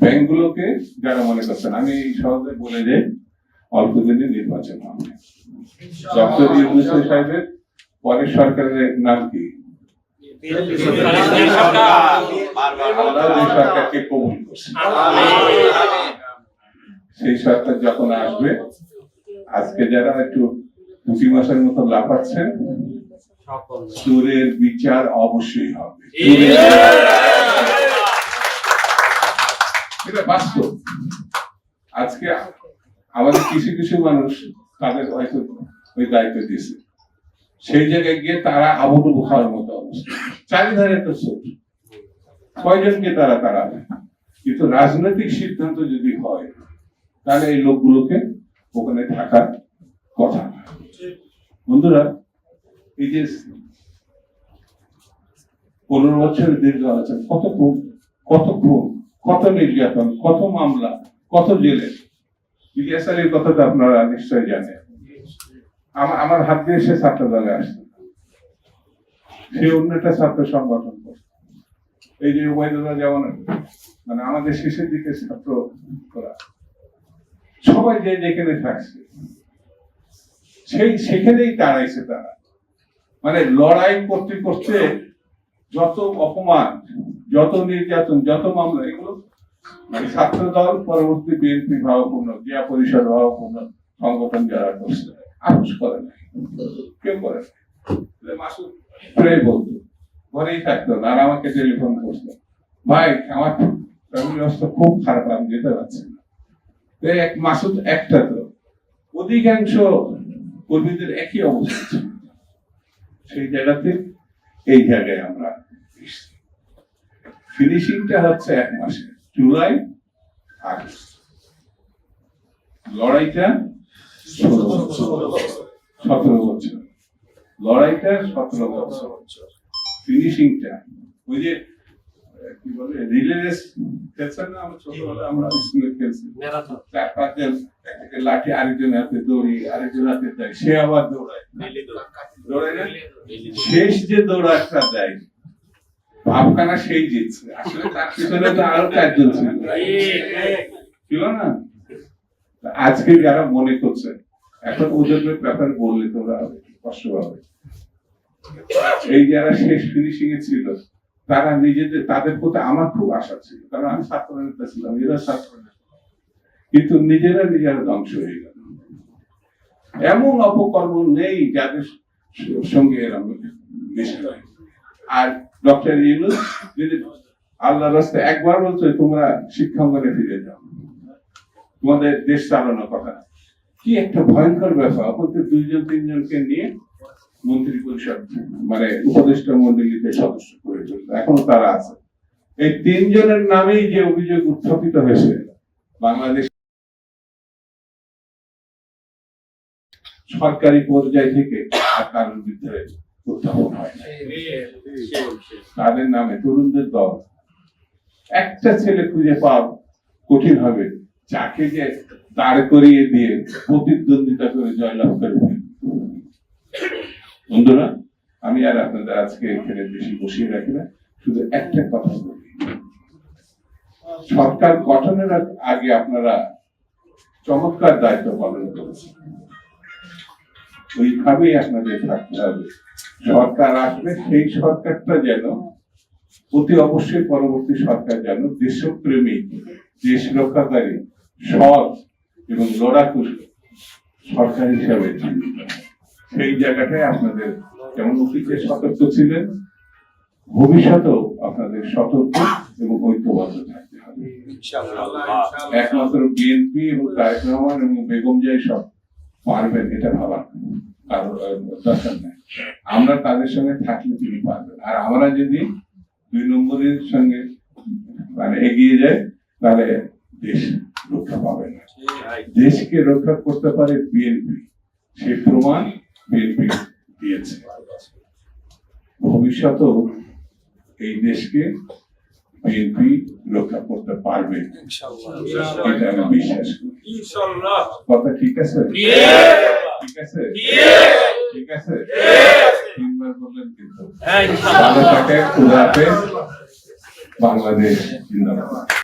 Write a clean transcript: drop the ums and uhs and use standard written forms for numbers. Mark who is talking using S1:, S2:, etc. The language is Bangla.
S1: ব্যাংকগুলোকে যারা মনে করছেন, আমি সহজে বলে যাই, অল্প দিনে নির্বাচন হবে। ডক্টর ইউনূস সাহেবের পরের সরকারের নাম কি? সরকারকে কবুল করছে। সেই সরকার যখন আসবে, আজকে যারা একটু পুঁটি মাছের মতো লাফাচ্ছেন, চোরের বিচার অবশ্যই হবে। এটা বাস্তব। আজকে আমাদের কিছু কিছু মানুষ তাদের হয়তো ওই দায়িত্ব দিয়েছে, সেই জায়গায় গিয়ে তারা আবুডুবু খাওয়ার মতো অবস্থা। চারিধারে তো চোর, কয়জনকে তারা তাড়াবে? কিন্তু রাজনৈতিক সিদ্ধান্ত যদি হয়, তাহলে এই লোকগুলোকে ওখানে থাকার কথা না। বন্ধুরা, এই যে 15 বছরের দীর্ঘ আলোচনা, কত খুন, কত নির্যাতন, কত মামলা, কত জেলে। ইলিয়াস আলীর কথা তো আপনারা নিশ্চয় জানেন। আমার হাত দিয়ে সে ছাত্র দলে আসছে, সে অন্য একটা ছাত্র সংগঠন করছে। এই যে উবাইদুল্লাহ, যেমন মানে আমাদের শেষের দিকে ছাত্র করা, সবাই যে যেখানে থাকছে সেখানেই দাঁড়াইছে তারা। মানে লড়াই করতে করতে যত অপমান, যত নির্যাতন, যত মামলা, এগুলো মানে ছাত্র দল পরবর্তী বিএনপি ভাবপূর্ণ, জিয়া পরিষদ ভাবপূর্ণ সংগঠন যারা করছে, আপোষ করে নাই, কেউ করে নাই। মাসুদ প্রায় বলতো, ঘরেই থাকতো না, আর আমাকে টেলিফোন করতো, ভাই আমার ফ্যামিলি অবস্থা খুব খারাপ, আমি যেতে পারছি না। মাসুদ একটা তো, অধিকাংশ কর্মীদের একই অবস্থা ছিল। সেই জায়গাতে এই জায়গায় আমরা ফিনিশিংটা হচ্ছে 1 মাসে, জুলাই আগস্ট। লড়াইটা 17 বছর, লড়াইটা 17 বছর, ফিনিশিংটা ওই যে কি বলে রিলে রেস খেলছেন না, আমরা ছোটবেলায় আমরা স্কুলে খেলছি, 4-5 জন একটা লাঠি, আরেকজন হাতে দড়ি, আরেকজন হাতে দেয়, সে আবার দৌড়ায়, দৌড়ায় না, শেষ যে দৌড়াটা দেয় ভাবখানা সেই জিতছে। আসলে তার পিছনে তো আরো 4 জন ছিল না। আজকে যারা মনে করছে এখন ওদের ব্যাপার বললে তোরা কষ্ট পাবে, এই যারা শেষ ফিনিশিং এ ছিল, তারা নিজেদের, তাদের প্রতি আমার খুব আশা ছিল, কারণ আমি ছাত্র নেতা ছিলাম, এরা ছাত্র নেতা, কিন্তু নিজেরা ধ্বংস হয়ে গেল। এমন অপকর্ম নেই যাদের সঙ্গে এরা মিশে যায়। আর ডক্টর ইউনূস যদি আল্লাহর রাস্তায় একবার বলছে তোমরা শিক্ষাঙ্গনে ফিরে যাও, তোমাদের দেশ চালানোর কথা, কি একটা ভয়ঙ্কর ব্যাপার। অপরতে 2-3 জনকে নিয়ে মন্ত্রী পরিষদ মানে উপদেষ্টা মন্ডলীতে সদস্য করে ফেলল, এখনো তারা আছে। এই 3 জনের নামেই যে অভিযোগ উত্থাপিত হয়েছে, বাংলাদেশ সরকারি পর্যায় থেকে আর কারোর বিরুদ্ধে উত্থাপন হয় না। তাদের নামে তরুণদের দল, একটা ছেলে খুঁজে পাওয়া কঠিন হবে যাকে যে দাঁড় করিয়ে দিয়ে প্রতিদ্বন্দ্বিতা করে জয়লাভ করে। বন্ধুরা, আমি আর আপনাদের আজকে এখানে বেশি বসিয়ে রাখি না, শুধু একটা কথা বলি, সরকার গঠনের আগে আপনারা চমৎকার দায়িত্ব পালন করেছেন, ওইভাবেই আপনাদের থাকতে হবে। সরকার আসবে, সেই সরকারটা যেন অতি অবশ্যই পরবর্তী সরকার যেন দেশপ্রেমিক, দেশ রক্ষাকারী, সৎ এবং লড়াকু সরকার হিসাবে সেই জায়গাটায় আপনাদের যেমন অতীতে সতর্ক ছিলেন, ভবিষ্যতেও আপনাদের সতর্ক এবং ঐক্যবদ্ধ থাকতে হবে। একমাত্র বিএনপি এবং তারেক রহমান এবং বেগম জিয়া সব পারবেন এটা ভাবা কারণ দরকার নাই। আমরা তাদের সঙ্গে থাকলে তিনি পারবেন। আর আমরা যদি 2 নম্বরের সঙ্গে মানে এগিয়ে যাই, তাহলে দেশ রক্ষা পাবে না। দেশকে রক্ষা করতে পারে বিএনপি, সেই প্রমাণ বিএনপি দিয়েছে। ভবিষ্যতেও এই দেশকে বিএনপি রক্ষা করতে পারবে, এটা আমি বিশ্বাস করি। কথা ঠিক আছে? ঠিক আছে? ঠিক আছে? 3বার বললেন কিন্তু। ভালো থাকে, খুদা হাফেজ, বাংলাদেশ জিন্দাবাদ।